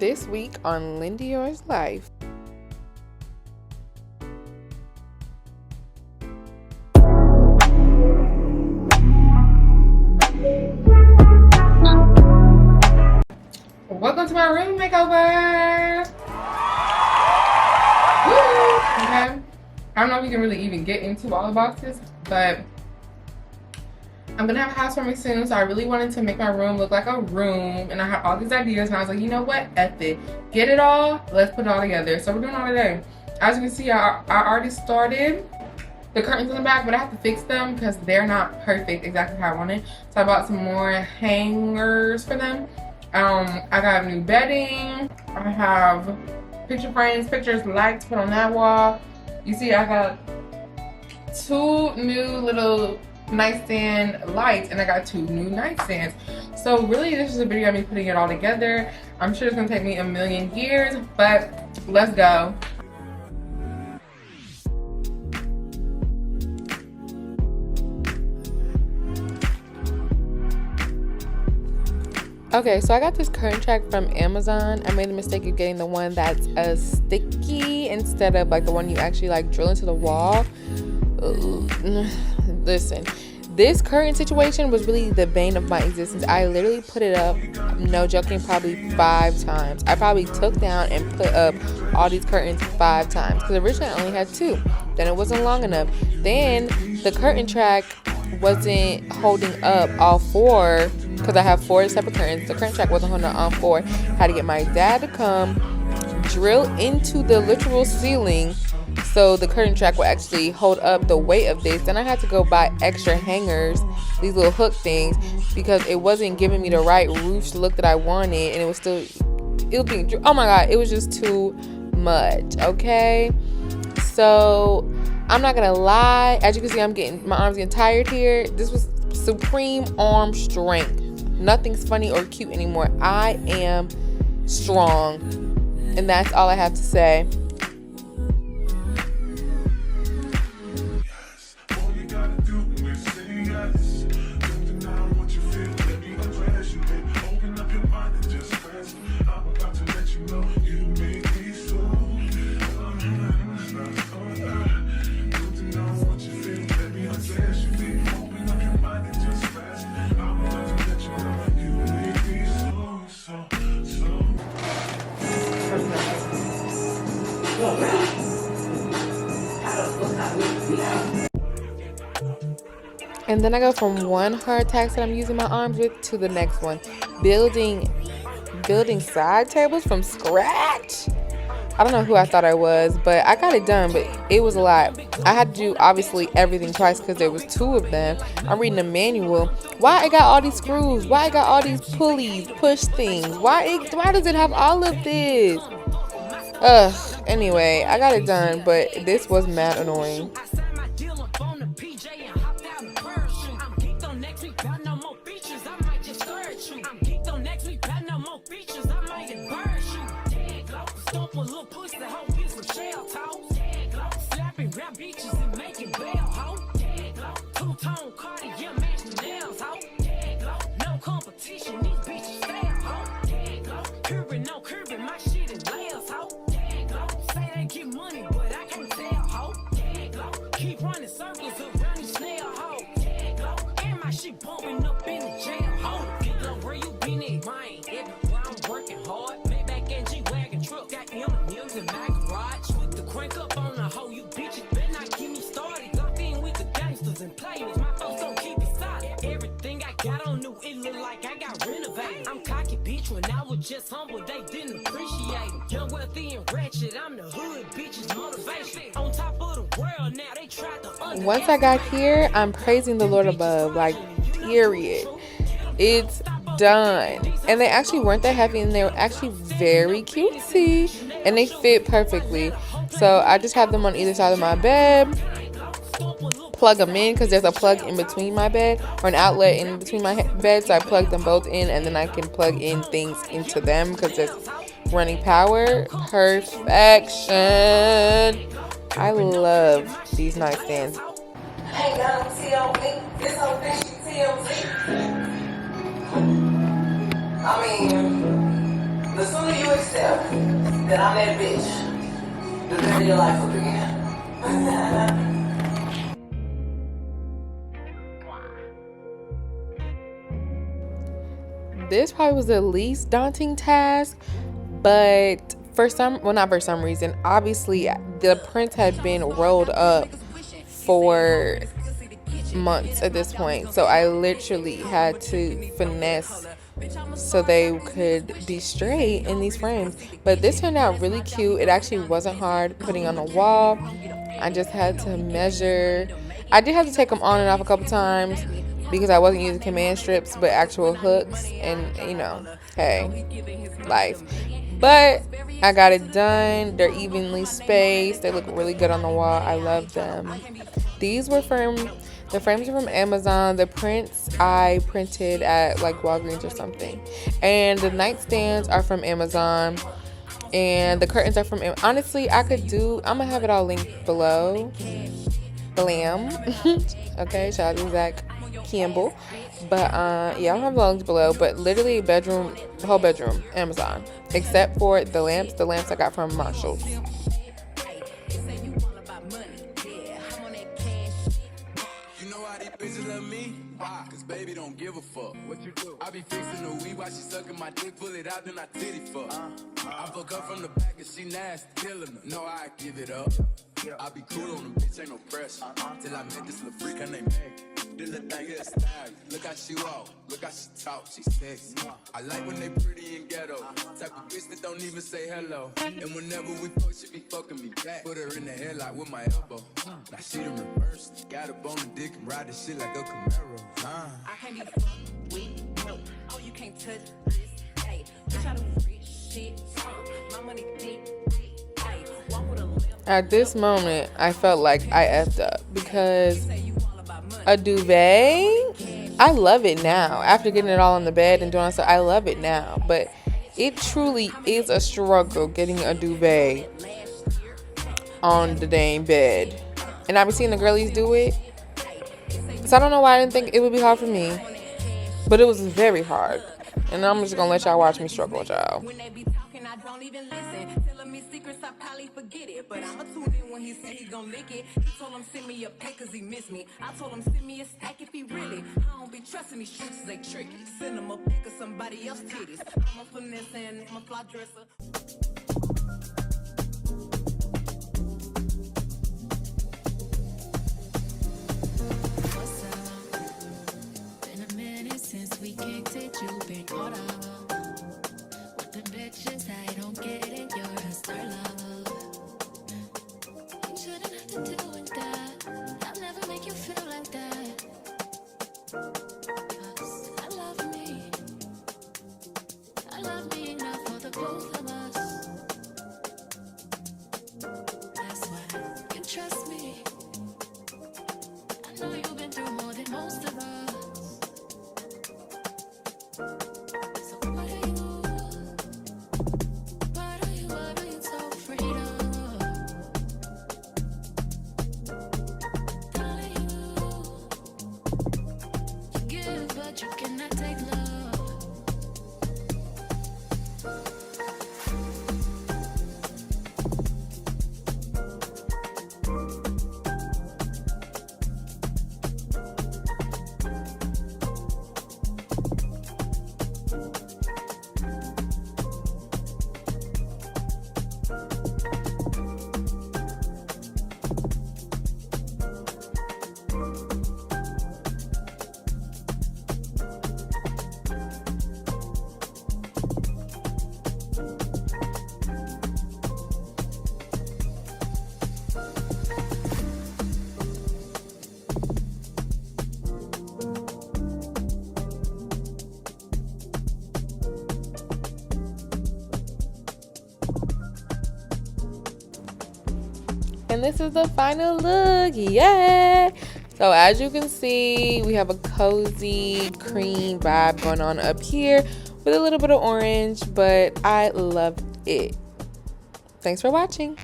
this week on Lindiorslife. Welcome to my room makeover. Woo! Okay. I don't know if we can really even get into all the boxes, but I'm gonna have a housewarming soon, so I really wanted to make my room look like a room, and I had all these ideas, and I was like, you know what, F it. Get it all, let's put it all together. So we're doing all today. As you can see, I already started the curtains in the back, but I have to fix them because they're not perfect exactly how I wanted. So I bought some more hangers for them. I got new bedding. I have picture frames, pictures, lights to put on that wall. You see, I got 2 new little nightstand lights, and I got 2 new nightstands. So really, this is a video of me putting it all together. I'm sure it's gonna take me a million years, but let's go. Okay, so I got this curtain track from Amazon. I made the mistake of getting the one that's sticky instead of like the one you actually like drill into the wall. Listen, this curtain situation was really the bane of my existence. I literally put it up, no joking, probably 5 times. I probably took down and put up all these curtains 5 times because originally I only had 2. Then it wasn't long enough. Then the curtain track wasn't holding up all 4 because I have 4 separate curtains. The curtain track wasn't holding up all 4. Had to get my dad to come drill into the literal ceiling so the curtain track will actually hold up the weight of this. Then I had to go buy extra hangers, these little hook things, because it wasn't giving me the right roof look that I wanted, and it was being, oh my god, it was just too much. Okay, so I'm not gonna lie, as you can see, my arms getting tired here. This was supreme arm strength. Nothing's funny or cute anymore. I am strong, and that's all I have to say. And then I go from one hard task that I'm using my arms with to the next one. Building side tables from scratch. I don't know who I thought I was, but I got it done, but it was a lot. I had to do obviously everything twice because there was 2 of them. I'm reading the manual. Why I got all these screws? Why I got all these pulleys, push things? Why does it have all of this? Anyway, I got it done, but this was mad annoying. Just humble, they didn't appreciate it. Young, wealthy, and wretched, I'm the hood, bitches, motivation. On top of the world now, they tried to Once I got here, I'm praising the Lord above, like, period. It's done. And they actually weren't that heavy, and they were actually very cutesy, and they fit perfectly. So I just have them on either side of my bed. Plug them in because there's a plug in between my bed, or an outlet in between my bed, so I plug them both in, and then I can plug in things into them because there's running power. Perfection. I love these nightstands. Ain't got no TLC. This whole thing TLC. I mean, the sooner you accept that I'm that bitch. The live your life up again. This probably was the least daunting task, but not for some reason, obviously the prints had been rolled up for months at this point, so I literally had to finesse so they could be straight in these frames. But this turned out really cute. It actually wasn't hard putting on the wall. I just had to measure. I did have to take them on and off a couple times because I wasn't using command strips but actual hooks, and hey, life. But I got it done. They're evenly spaced. They look really good on the wall. I love them. These were the frames are from Amazon. The prints I printed at like Walgreens or something. And the nightstands are from Amazon. And the curtains are from honestly, I'm gonna have it all linked below. Blam. Okay, shout out to Zach Campbell. But yeah, I'll have the links below. But literally the whole bedroom, Amazon. Except for the lamps. The lamps I got from Marshalls. Cause baby don't give a fuck. What you do? I be fixing the weed while she sucking my dick, pull it out, then I titty fuck. I fuck her from the back and she nasty, killing her. No, I give it up. I be cool on the bitch, ain't no pressure. Till I met this little freak, her name Meg. This little thing is style. Look how she walk, look how she talk, she sexy. I like when they pretty and ghetto. Type of bitch that don't even say hello. And whenever we fuck, she be fucking me back. Put her in the headlock with my elbow. Now she done reversed. Got up on the dick and ride this shit like a Camaro. I can't be fucked with, no. Oh, you can't touch this. Hey, bitch, I do rich shit. My money deep. Hey, walk with a limp. At this moment, I felt like I effed up because a duvet, I love it now. After getting it all in the bed and doing so, I love it now. But it truly is a struggle getting a duvet on the dang bed. And I've been seeing the girlies do it. So I don't know why I didn't think it would be hard for me. But it was very hard. And I'm just going to let y'all watch me struggle with y'all. When they be talking, I don't even listen. Telling me secrets, I probably forget it. But I'ma tune in when he said he gon' lick it. He told him send me a pic cause he missed me. I told him send me a stack if he really. I don't be trusting these streets, they tricky. Send him a pic of somebody else's titties. I'm a finesse and I'm a fly dresser. We kicked it, you've been caught up with the bitches. I don't get it, you're a star love. You shouldn't have to deal with that. I'll never make you feel like that. 'Cause I love me enough for the both of us. That's why you trust me. I know you've been through more than most of us. And this is the final look. Yeah. So as you can see, we have a cozy cream vibe going on up here with a little bit of orange, but I love it. Thanks for watching.